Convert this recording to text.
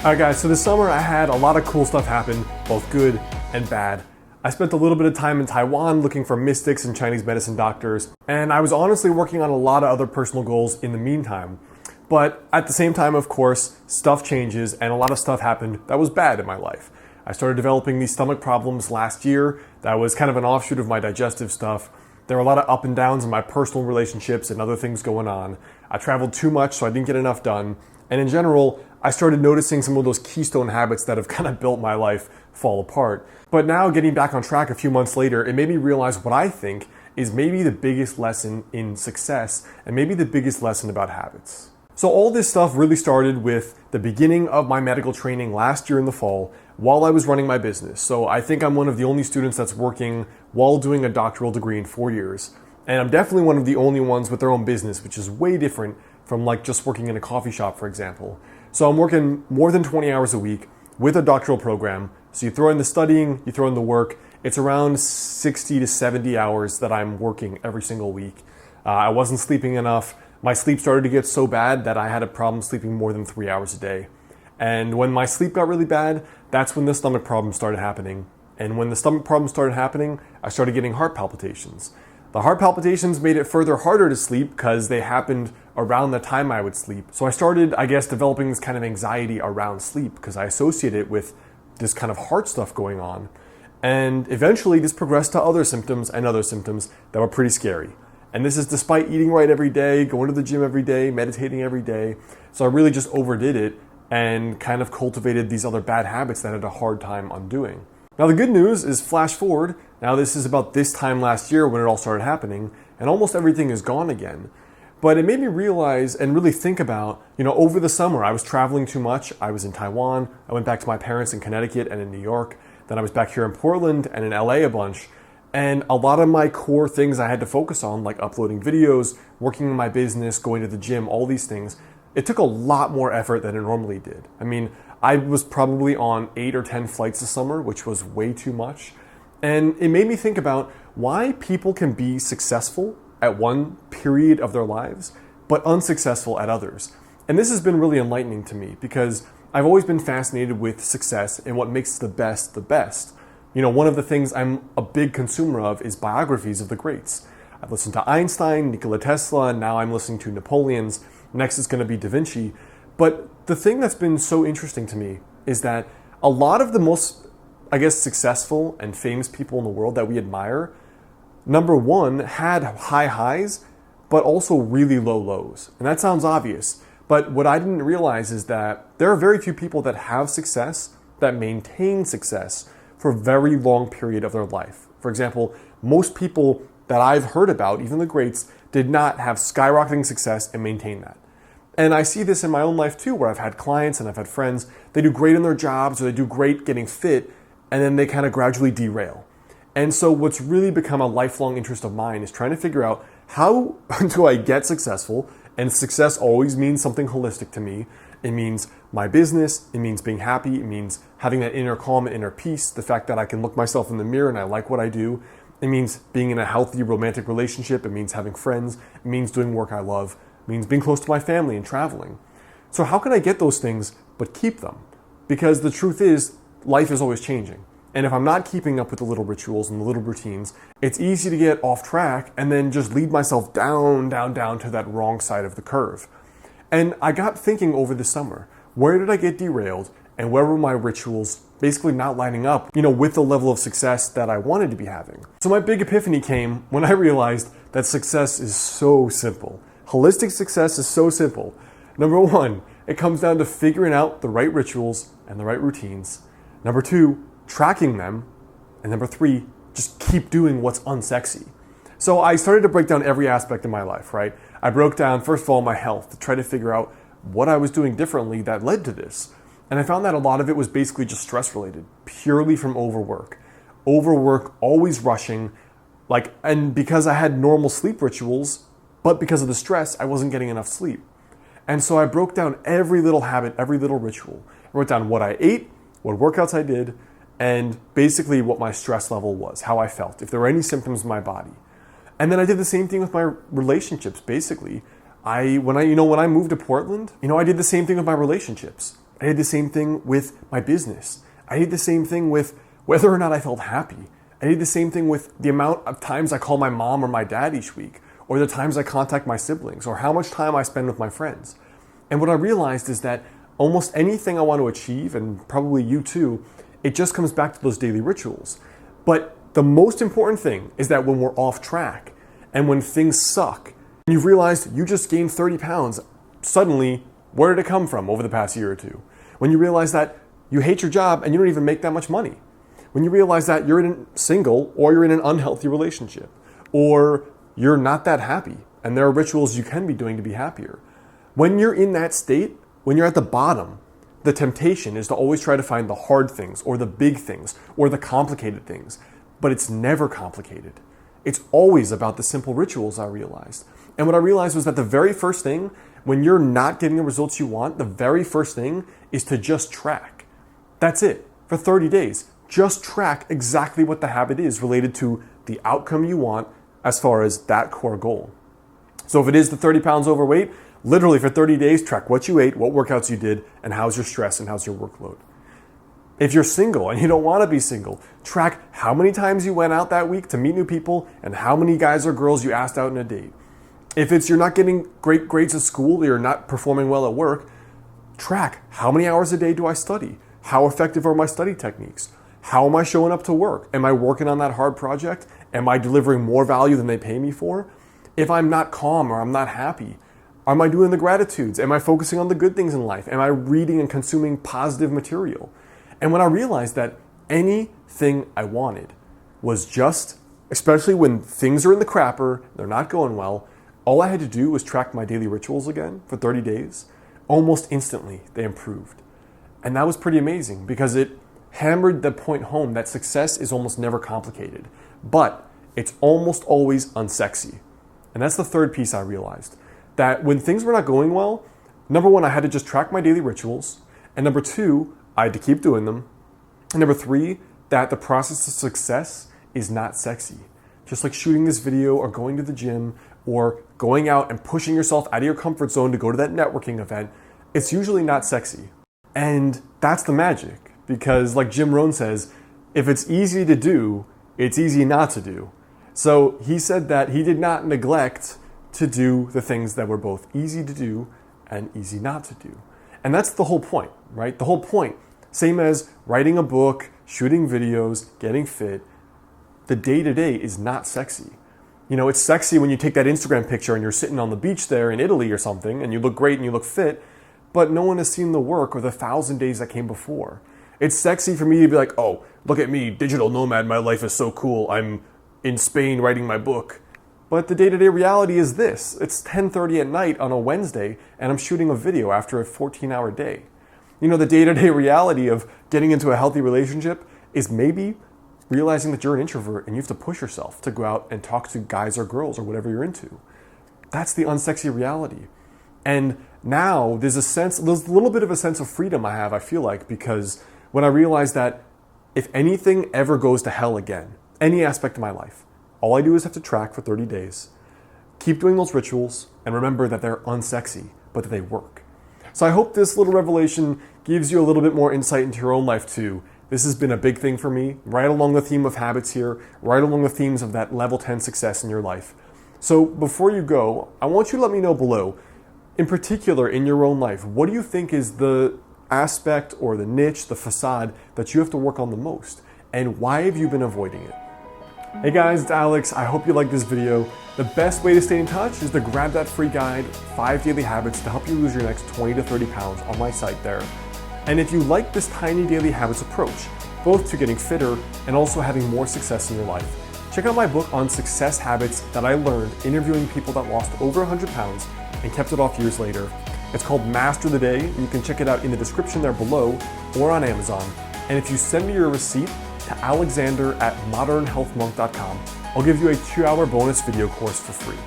Alright guys, so this summer I had a lot of cool stuff happen, both good and bad. I spent a little bit of time in Taiwan looking for mystics and Chinese medicine doctors, and I was honestly working on a lot of other personal goals in the meantime. But at the same time, of course, stuff changes and a lot of stuff happened that was bad in my life. I started developing these stomach problems last year. That was kind of an offshoot of my digestive stuff. There were a lot of up and downs in my personal relationships and other things going on. I traveled too much, so I didn't get enough done. And in general, I started noticing some of those keystone habits that have kind of built my life fall apart. But now, getting back on track a few months later, it made me realize what I think is maybe the biggest lesson in success and maybe the biggest lesson about habits. So all this stuff really started with the beginning of my medical training last year in the fall while I was running my business. So I think I'm one of the only students that's working while doing a doctoral degree in 4 years. And I'm definitely one of the only ones with their own business, which is way different from like just working in a coffee shop, for example. So I'm working more than 20 hours a week with a doctoral program. So you throw in the studying, you throw in the work, it's around 60 to 70 hours that I'm working every single week. I wasn't sleeping enough. My sleep started to get so bad that I had a problem sleeping more than 3 hours a day. And when my sleep got really bad, that's when the stomach problems started happening. And when the stomach problems started happening, I started getting heart palpitations. The heart palpitations made it further harder to sleep because they happened around the time I would sleep. So I started, developing this kind of anxiety around sleep because I associate it with this kind of heart stuff going on. And eventually this progressed to other symptoms and other symptoms that were pretty scary. And this is despite eating right every day, going to the gym every day, meditating every day. So I really just overdid it and kind of cultivated these other bad habits that I had a hard time undoing. Now the good news is, flash forward, now this is about this time last year when it all started happening, and almost everything is gone again. But it made me realize and really think about, over the summer I was traveling too much. I was in Taiwan, I went back to my parents in Connecticut and in New York, then I was back here in Portland and in LA a bunch. And a lot of my core things I had to focus on, like uploading videos, working in my business, going to the gym, all these things, it took a lot more effort than it normally did. I was probably on 8 or 10 flights this summer, which was way too much. And it made me think about why people can be successful at one period of their lives, but unsuccessful at others. And this has been really enlightening to me because I've always been fascinated with success and what makes the best the best. One of the things I'm a big consumer of is biographies of the greats. I've listened to Einstein, Nikola Tesla, and now I'm listening to Napoleon's. Next is going to be Da Vinci. But the thing that's been so interesting to me is that a lot of the most, successful and famous people in the world that we admire, number one, had high highs, but also really low lows. And that sounds obvious. But what I didn't realize is that there are very few people that have success, that maintain success for a very long period of their life. For example, most people that I've heard about, even the greats, did not have skyrocketing success and maintain that. And I see this in my own life too, where I've had clients and I've had friends, they do great in their jobs or they do great getting fit, and then they kind of gradually derail. And so what's really become a lifelong interest of mine is trying to figure out, how do I get successful? And success always means something holistic to me. It means my business, it means being happy, it means having that inner calm and inner peace, the fact that I can look myself in the mirror and I like what I do. It means being in a healthy romantic relationship, it means having friends, it means doing work I love, it means being close to my family and traveling. So how can I get those things but keep them? Because the truth is, life is always changing. And if I'm not keeping up with the little rituals and the little routines, it's easy to get off track and then just lead myself down to that wrong side of the curve. And I got thinking over the summer, where did I get derailed and where were my rituals basically not lining up, with the level of success that I wanted to be having? So my big epiphany came when I realized that success is so simple. Holistic success is so simple. Number one, it comes down to figuring out the right rituals and the right routines. Number two, tracking them. And number three, just keep doing what's unsexy. So I started to break down every aspect of my life, right? I broke down, first of all, my health to try to figure out what I was doing differently that led to this. And I found that a lot of it was basically just stress related, purely from overwork. Overwork, always rushing, and because I had normal sleep rituals, but because of the stress, I wasn't getting enough sleep. And so I broke down every little habit, every little ritual. I wrote down what I ate, what workouts I did, and basically what my stress level was, how I felt, if there were any symptoms in my body. And then I did the same thing with my relationships, basically. When I moved to Portland, I did the same thing with my relationships. I did the same thing with my business. I did the same thing with whether or not I felt happy. I did the same thing with the amount of times I call my mom or my dad each week, or the times I contact my siblings, or how much time I spend with my friends. And what I realized is that almost anything I want to achieve, and probably you too, it just comes back to those daily rituals. But the most important thing is that when we're off track and when things suck, and you've realized you just gained 30 pounds, suddenly, where did it come from over the past year or two? When you realize that you hate your job and you don't even make that much money. When you realize that you're single or you're in an unhealthy relationship, or you're not that happy and there are rituals you can be doing to be happier. When you're in that state, when you're at the bottom, the temptation is to always try to find the hard things or the big things or the complicated things, but it's never complicated. It's always about the simple rituals, I realized. And what I realized was that the very first thing, when you're not getting the results you want, the very first thing is to just track. That's it. For 30 days, just track exactly what the habit is related to the outcome you want as far as that core goal. So if it is the 30 pounds overweight, literally for 30 days, track what you ate, what workouts you did, and how's your stress and how's your workload. If you're single and you don't want to be single, track how many times you went out that week to meet new people and how many guys or girls you asked out in a date. If it's you're not getting great grades at school, you're not performing well at work, track how many hours a day do I study? How effective are my study techniques? How am I showing up to work? Am I working on that hard project? Am I delivering more value than they pay me for? If I'm not calm or I'm not happy, am I doing the gratitudes? Am I focusing on the good things in life? Am I reading and consuming positive material? And when I realized that anything I wanted was just, especially when things are in the crapper, they're not going well, all I had to do was track my daily rituals again for 30 days. Almost instantly, they improved. And that was pretty amazing because it hammered the point home that success is almost never complicated, but it's almost always unsexy. And that's the third piece I realized. That when things were not going well, number one, I had to just track my daily rituals. And number two, I had to keep doing them. And number three, that the process of success is not sexy. Just like shooting this video or going to the gym or going out and pushing yourself out of your comfort zone to go to that networking event, it's usually not sexy. And that's the magic. Because like Jim Rohn says, if it's easy to do, it's easy not to do. So he said that he did not neglect to do the things that were both easy to do and easy not to do. And that's the whole point, right? The whole point, same as writing a book, shooting videos, getting fit, the day-to-day is not sexy. You know, it's sexy when you take that Instagram picture and you're sitting on the beach there in Italy or something and you look great and you look fit, but no one has seen the work or the 1,000 days that came before. It's sexy for me to be like, oh, look at me, digital nomad, my life is so cool. I'm in Spain writing my book. But the day-to-day reality is this. It's 10:30 at night on a Wednesday and I'm shooting a video after a 14-hour day. You know, the day-to-day reality of getting into a healthy relationship is maybe realizing that you're an introvert and you have to push yourself to go out and talk to guys or girls or whatever you're into. That's the unsexy reality. And now there's a little bit of a sense of freedom I have, I feel like, because when I realize that if anything ever goes to hell again, any aspect of my life, all I do is have to track for 30 days, keep doing those rituals, and remember that they're unsexy, but that they work. So I hope this little revelation gives you a little bit more insight into your own life too. This has been a big thing for me, right along the theme of habits here, right along the themes of that level 10 success in your life. So before you go, I want you to let me know below, in particular in your own life, what do you think is the aspect or the niche, the facade that you have to work on the most? And why have you been avoiding it? Hey guys, it's Alex. I hope you liked this video. The best way to stay in touch is to grab that free guide, 5 Daily Habits to help you lose your next 20 to 30 pounds on my site there. And if you like this tiny daily habits approach, both to getting fitter and also having more success in your life, check out my book on success habits that I learned interviewing people that lost over 100 pounds and kept it off years later. It's called Master the Day. You can check it out in the description there below or on Amazon. And if you send me your receipt to alexander@modernhealthmonk.com, I'll give you a 2-hour bonus video course for free.